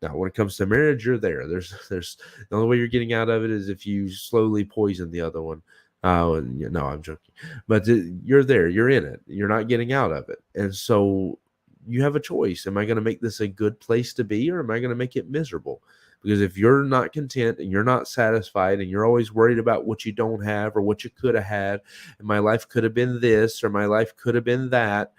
Now, when it comes to marriage, you're there. There's the only way you're getting out of it is if you slowly poison the other one. No, I'm joking. But you're there. You're in it. You're not getting out of it. And so you have a choice. Am I going to make this a good place to be, or am I going to make it miserable? Because if you're not content and you're not satisfied and you're always worried about what you don't have or what you could have had, and my life could have been this or my life could have been that,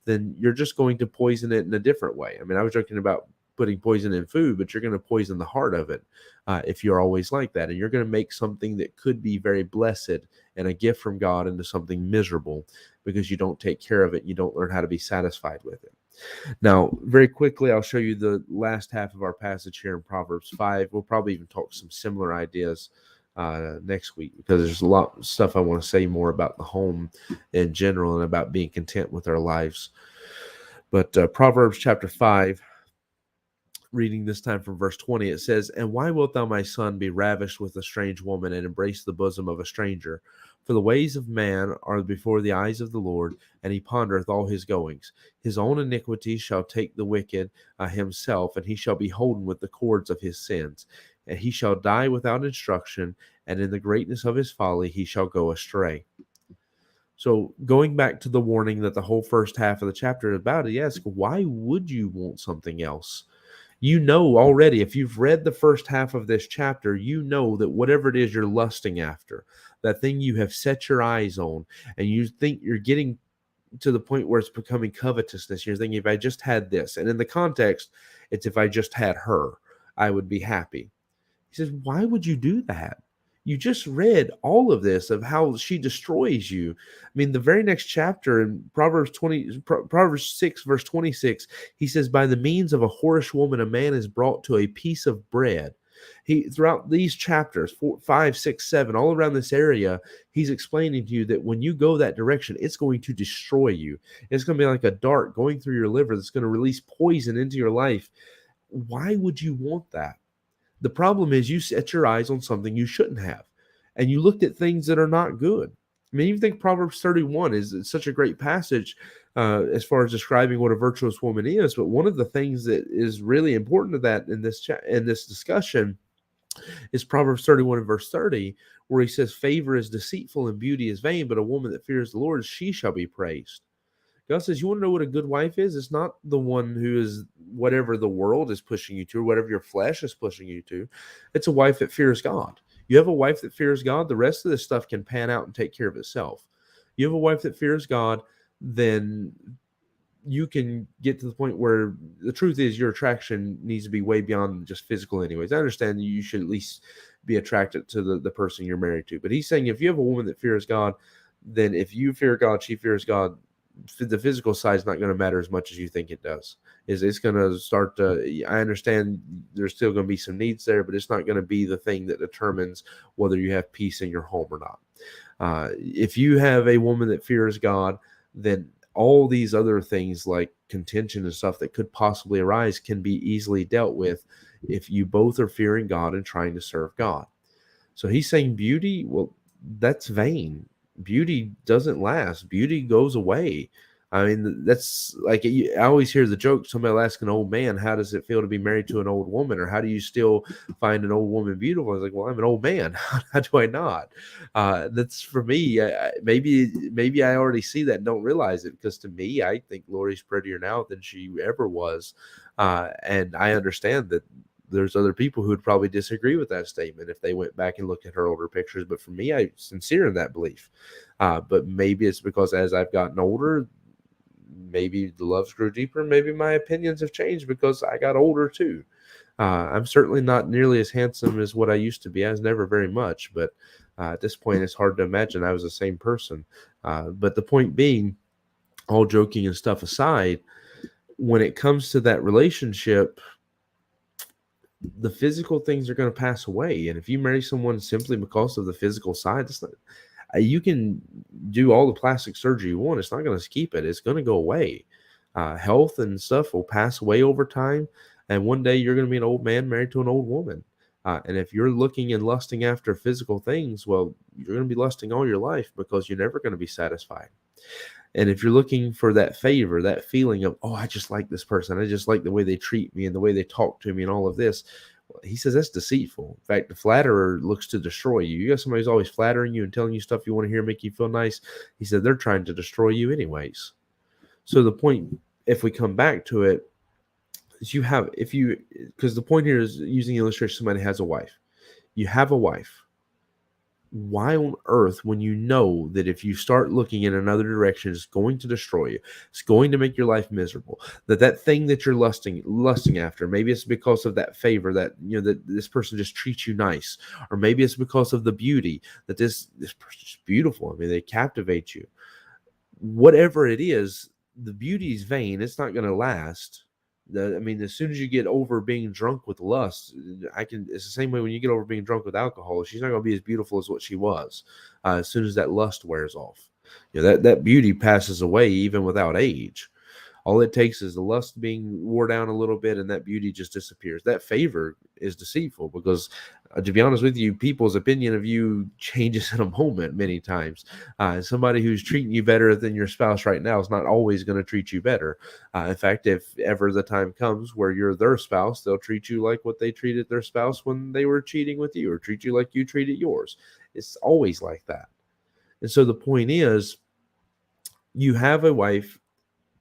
then you're just going to poison it in a different way. I mean, I was joking about putting poison in food, but you're going to poison the heart of it if you're always like that. And you're going to make something that could be very blessed and a gift from God into something miserable because you don't take care of it. You don't learn how to be satisfied with it. Now, very quickly, I'll show you the last half of our passage here in Proverbs 5. We'll probably even talk some similar ideas next week, because there's a lot of stuff I want to say more about the home in general and about being content with our lives. But Proverbs chapter 5, reading this time from verse 20, it says, "And why wilt thou, my son, be ravished with a strange woman and embrace the bosom of a stranger? For the ways of man are before the eyes of the Lord, and he pondereth all his goings. His own iniquity shall take the wicked himself, and he shall be holden with the cords of his sins. and he shall die without instruction, and in the greatness of his folly he shall go astray. So going back to the warning that the whole first half of the chapter is about, you ask, why would you want something else? You know already, if you've read the first half of this chapter, you know that whatever it is you're lusting after, that thing you have set your eyes on, and you think you're getting to the point where it's becoming covetousness. You're thinking, if I just had this, and in the context, it's if I just had her, I would be happy. He says, why would you do that? You just read all of this of how she destroys you. I mean, the very next chapter in Proverbs 6, verse 26, he says, by the means of a whorish woman, a man is brought to a piece of bread. He, throughout these chapters, 4, 5, 6, 7, all around this area, he's explaining to you that when you go that direction, it's going to destroy you. It's going to be like a dart going through your liver that's going to release poison into your life. Why would you want that? The problem is you set your eyes on something you shouldn't have, and you looked at things that are not good. I mean, even think Proverbs 31 is such a great passage as far as describing what a virtuous woman is. But one of the things that is really important to that in this discussion is Proverbs 31 and verse 30, where he says, favor is deceitful and beauty is vain, but a woman that fears the Lord, she shall be praised. God says, you want to know what a good wife is? It's not the one who is whatever the world is pushing you to or whatever your flesh is pushing you to. It's a wife that fears God. You have a wife that fears God, the rest of this stuff can pan out and take care of itself. You have a wife that fears God, then you can get to the point where the truth is your attraction needs to be way beyond just physical anyways. I understand you should at least be attracted to the person you're married to. But he's saying if you have a woman that fears God, then if you fear God, she fears God, the physical side is not going to matter as much as you think it does. It's going to start to, I understand there's still going to be some needs there, but it's not going to be the thing that determines whether you have peace in your home or not. If you have a woman that fears God, then all these other things like contention and stuff that could possibly arise can be easily dealt with if you both are fearing God and trying to serve God. So he's saying beauty, well, that's vain. Beauty doesn't last. Beauty goes away. I mean, that's like, I always hear the joke, somebody will ask an old man, how does it feel to be married to an old woman? Or how do you still find an old woman beautiful? I was like, well, I'm an old man. How do I not? That's for me. Maybe I already see that and don't realize it, because to me, I think Lori's prettier now than she ever was. And I understand that there's other people who would probably disagree with that statement if they went back and looked at her older pictures. But for me, I'm sincere in that belief. But maybe it's because as I've gotten older, maybe the loves grew deeper. Maybe my opinions have changed because I got older too. I'm certainly not nearly as handsome as what I used to be. I was never very much, but at this point, it's hard to imagine I was the same person. But the point being, all joking and stuff aside, when it comes to that relationship, the physical things are going to pass away. And if you marry someone simply because of the physical side, it's not, you can do all the plastic surgery you want. It's not going to keep it. It's going to go away. Health and stuff will pass away over time. And one day you're going to be an old man married to an old woman. And if you're looking and lusting after physical things, well, you're going to be lusting all your life because you're never going to be satisfied. And if you're looking for that favor, that feeling of, oh, I just like this person, I just like the way they treat me and the way they talk to me and all of this, he says that's deceitful. In fact, the flatterer looks to destroy you. You got somebody who's always flattering you and telling you stuff you want to hear, make you feel nice. He said they're trying to destroy you anyways. So the point, if we come back to it, is because the point here is using the illustration, somebody has a wife. You have a wife. Why on earth, when you know that if you start looking in another direction, it's going to destroy you, it's going to make your life miserable, that thing that you're lusting after, maybe it's because of that favor that, that this person just treats you nice, or maybe it's because of the beauty that this person's beautiful. I mean, they captivate you. Whatever it is, the beauty is vain. It's not going to last. As soon as you get over being drunk with lust, it's the same way when you get over being drunk with alcohol. She's not going to be as beautiful as what she was as soon as that lust wears off. That beauty passes away even without age. All it takes is the lust being wore down a little bit and that beauty just disappears. That favor is deceitful because, to be honest with you, people's opinion of you changes in a moment many times. Somebody who's treating you better than your spouse right now is not always going to treat you better. In fact, if ever the time comes where you're their spouse, they'll treat you like what they treated their spouse when they were cheating with you, or treat you like you treated yours. It's always like that. And so the point is, you have a wife,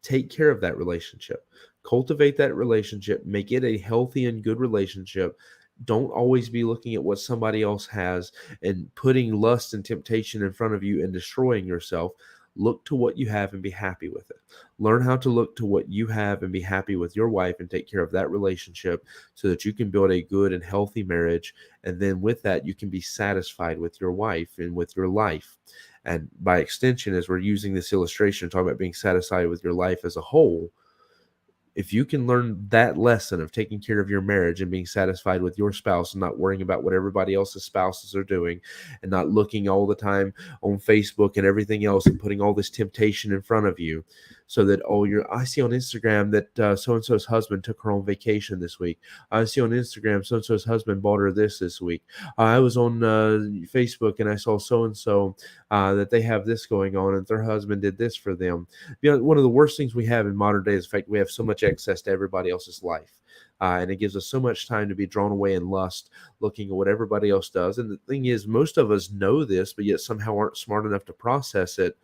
take care of that relationship, cultivate that relationship, make it a healthy and good relationship. Don't always be looking at what somebody else has and putting lust and temptation in front of you and destroying yourself. Look to what you have and be happy with it. Learn how to look to what you have and be happy with your wife and take care of that relationship so that you can build a good and healthy marriage. And then with that, you can be satisfied with your wife and with your life. And by extension, as we're using this illustration, talking about being satisfied with your life as a whole, if you can learn that lesson of taking care of your marriage and being satisfied with your spouse and not worrying about what everybody else's spouses are doing and not looking all the time on Facebook and everything else and putting all this temptation in front of you so that, I see on Instagram that so-and-so's husband took her on vacation this week. I see on Instagram so-and-so's husband bought her this week. I was on Facebook and I saw so-and-so that they have this going on and their husband did this for them. One of the worst things we have in modern day is the fact we have so much access to everybody else's life. And it gives us so much time to be drawn away in lust, looking at what everybody else does. And the thing is, most of us know this, but yet somehow aren't smart enough to process it.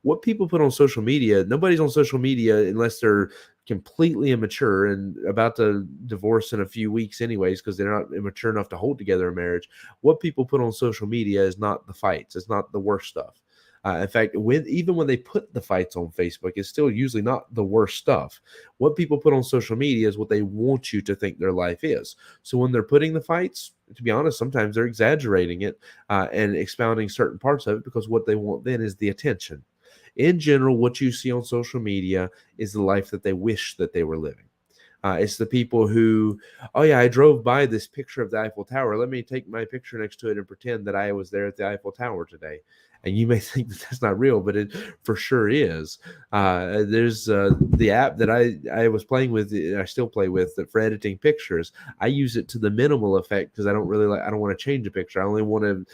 What people put on social media, nobody's on social media unless they're completely immature and about to divorce in a few weeks anyways, because they're not immature enough to hold together a marriage. What people put on social media is not the fights. It's not the worst stuff. In fact, even when they put the fights on Facebook, it's still usually not the worst stuff. What people put on social media is what they want you to think their life is. So when they're putting the fights, to be honest, sometimes they're exaggerating it and expounding certain parts of it because what they want then is the attention. In general, what you see on social media is the life that they wish that they were living. It's the people who, oh yeah, I drove by this picture of the Eiffel Tower. Let me take my picture next to it and pretend that I was there at the Eiffel Tower today. And you may think that that's not real, but it for sure is. There's the app that I was playing with, I still play with, for editing pictures. I use it to the minimal effect because I don't want to change a picture. I only want to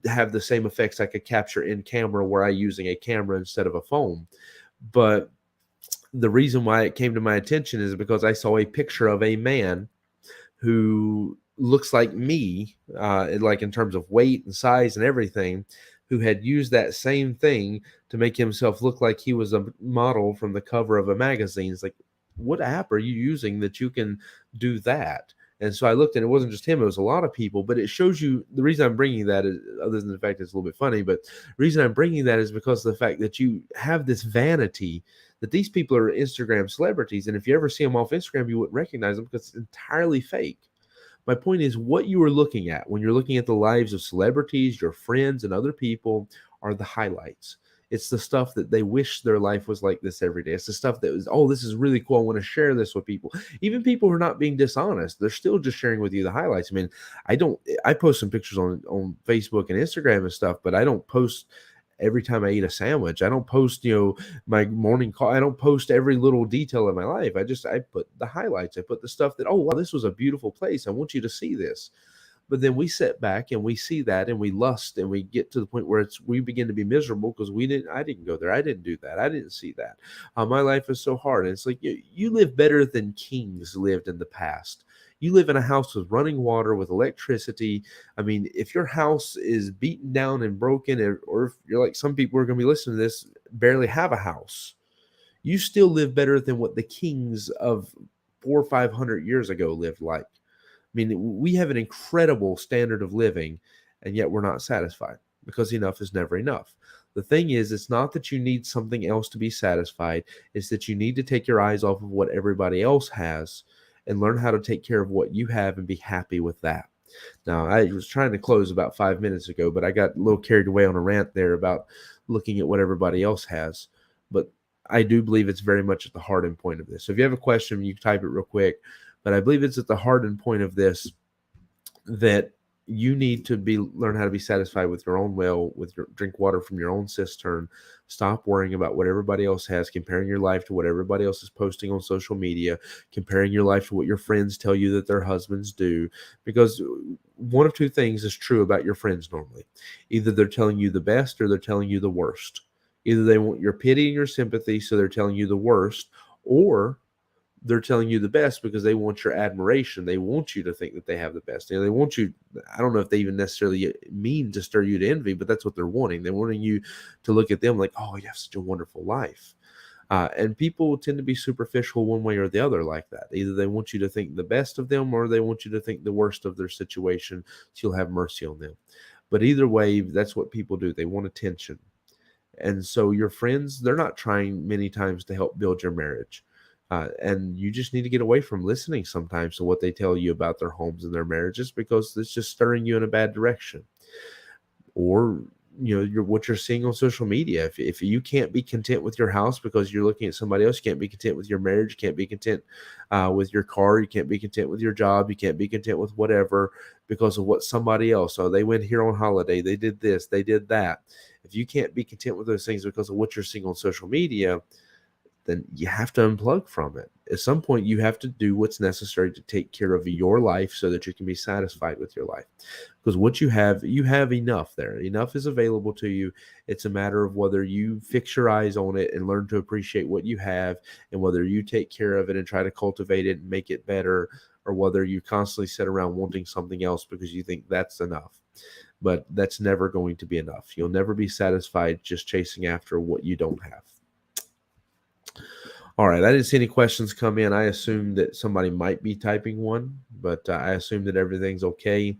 have the same effects I could capture in camera where I'm using a camera instead of a phone. But the reason why it came to my attention is because I saw a picture of a man who looks like me, like in terms of weight and size and everything, who had used that same thing to make himself look like he was a model from the cover of a magazine. It's like, what app are you using that you can do that? And so I looked, and it wasn't just him; it was a lot of people. But it shows you the reason I'm bringing that is, other than the fact it's a little bit funny, but the reason I'm bringing that is because of the fact that you have this vanity that these people are Instagram celebrities, and if you ever see them off Instagram, you wouldn't recognize them because it's entirely fake. My point is, what you are looking at when you're looking at the lives of celebrities, your friends, and other people are the highlights. It's the stuff that they wish their life was like this every day. It's the stuff that was, oh, this is really cool. I want to share this with people. Even people who are not being dishonest, they're still just sharing with you the highlights. I mean, I post some pictures on Facebook and Instagram and stuff, but I don't post every time I eat a sandwich. I don't post, my morning call. I don't post every little detail of my life. I put the highlights. I put the stuff that, oh, wow, this was a beautiful place. I want you to see this. But then we sit back and we see that and we lust and we get to the point where we begin to be miserable because I didn't go there. I didn't do that. I didn't see that. My life is so hard. And it's like you live better than kings lived in the past. You live in a house with running water, with electricity. I mean, if your house is beaten down and broken, or if you're like some people who are going to be listening to this, barely have a house, you still live better than what the kings of 400 or 500 years ago lived like. I mean, we have an incredible standard of living, and yet we're not satisfied because enough is never enough. The thing is, it's not that you need something else to be satisfied. It's that you need to take your eyes off of what everybody else has and learn how to take care of what you have and be happy with that. Now, I was trying to close about 5 minutes ago, but I got a little carried away on a rant there about looking at what everybody else has. But I do believe it's very much at the heart and point of this. So if you have a question, you can type it real quick. But I believe it's at the heart and point of this that you need to learn how to be satisfied with your own well, with your drink water from your own cistern. Stop worrying about what everybody else has, comparing your life to what everybody else is posting on social media, comparing your life to what your friends tell you that their husbands do. Because one of two things is true about your friends normally. Either they're telling you the best or they're telling you the worst. Either they want your pity and your sympathy, so they're telling you the worst, or they're telling you the best because they want your admiration. They want you to think that they have the best. They want you. I don't know if they even necessarily mean to stir you to envy, but that's what they're wanting. They're wanting you to look at them like, oh, you have such a wonderful life. And people tend to be superficial one way or the other like that. Either they want you to think the best of them or they want you to think the worst of their situation so you'll have mercy on them. But either way, that's what people do. They want attention. And so your friends, they're not trying many times to help build your marriage. And you just need to get away from listening sometimes to what they tell you about their homes and their marriages because it's just stirring you in a bad direction. Or what you're seeing on social media. If you can't be content with your house because you're looking at somebody else, you can't be content with your marriage, you can't be content with your car, you can't be content with your job, you can't be content with whatever because of what somebody else. Oh, they went here on holiday, they did this, they did that. If you can't be content with those things because of what you're seeing on social media, then you have to unplug from it. At some point, you have to do what's necessary to take care of your life so that you can be satisfied with your life. Because what you have enough there. Enough is available to you. It's a matter of whether you fix your eyes on it and learn to appreciate what you have, and whether you take care of it and try to cultivate it and make it better, or whether you constantly sit around wanting something else because you think that's enough. But that's never going to be enough. You'll never be satisfied just chasing after what you don't have. All right, I didn't see any questions come in. I assumed that somebody might be typing one, but I assume that everything's okay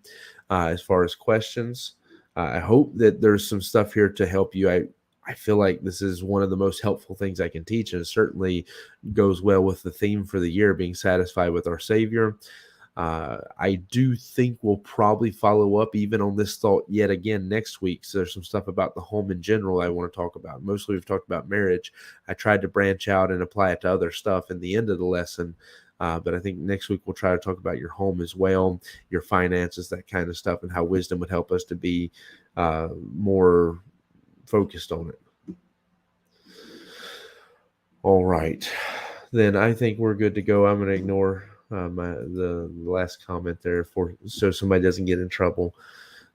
as far as questions. I hope that there's some stuff here to help you. I feel like this is one of the most helpful things I can teach, and it certainly goes well with the theme for the year, being satisfied with our Savior. I do think we'll probably follow up even on this thought yet again next week. So there's some stuff about the home in general I want to talk about. Mostly we've talked about marriage. I tried to branch out and apply it to other stuff in the end of the lesson. But I think next week we'll try to talk about your home as well, your finances, that kind of stuff, and how wisdom would help us to be more focused on it. All right. Then I think we're good to go. I'm going to ignore the last comment there so somebody doesn't get in trouble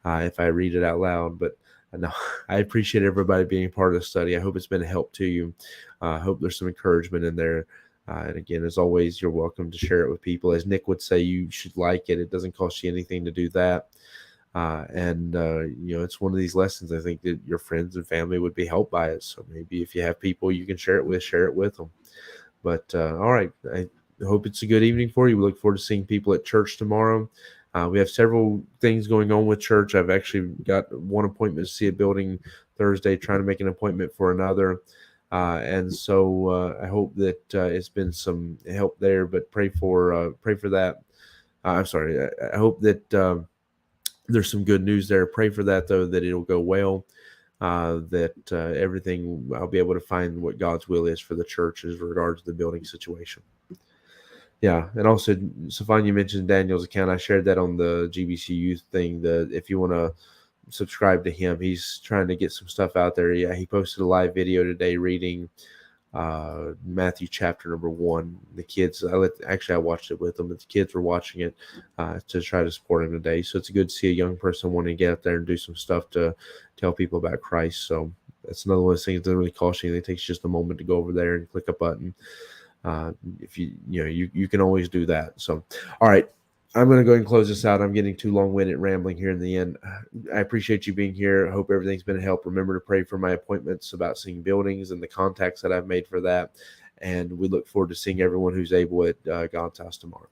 if I read it out loud. But no, I appreciate everybody being part of the study. I hope it's been a help to you. I hope there's some encouragement in there. And again, as always, you're welcome to share it with people. As Nick would say, you should like it. It doesn't cost you anything to do that. It's one of these lessons. I think that your friends and family would be helped by it. So maybe if you have people you can share it with them. But all right, I hope it's a good evening for you. We look forward to seeing people at church tomorrow. We have several things going on with church. I've actually got one appointment to see a building Thursday, trying to make an appointment for another. And so I hope that it's been some help there, but pray for that. I'm sorry. I hope that there's some good news there. Pray for that, though, that it'll go well, that everything, I'll be able to find what God's will is for the church as regards to the building situation. Yeah, and also, Stefan, you mentioned Daniel's account. I shared that on the GBC Youth thing. If you want to subscribe to him, he's trying to get some stuff out there. Yeah, he posted a live video today reading Matthew chapter number 1. The kids, I watched it with them, but the kids were watching it to try to support him today. So it's good to see a young person wanting to get out there and do some stuff to tell people about Christ. So that's another one of those things that doesn't really cost you anything. It takes just a moment to go over there and click a button. If you can always do that. So, all right, I'm going to go ahead and close this out. I'm getting too long-winded rambling here in the end. I appreciate you being here. I hope everything's been a help. Remember to pray for my appointments about seeing buildings and the contacts that I've made for that. And we look forward to seeing everyone who's able at God's house tomorrow.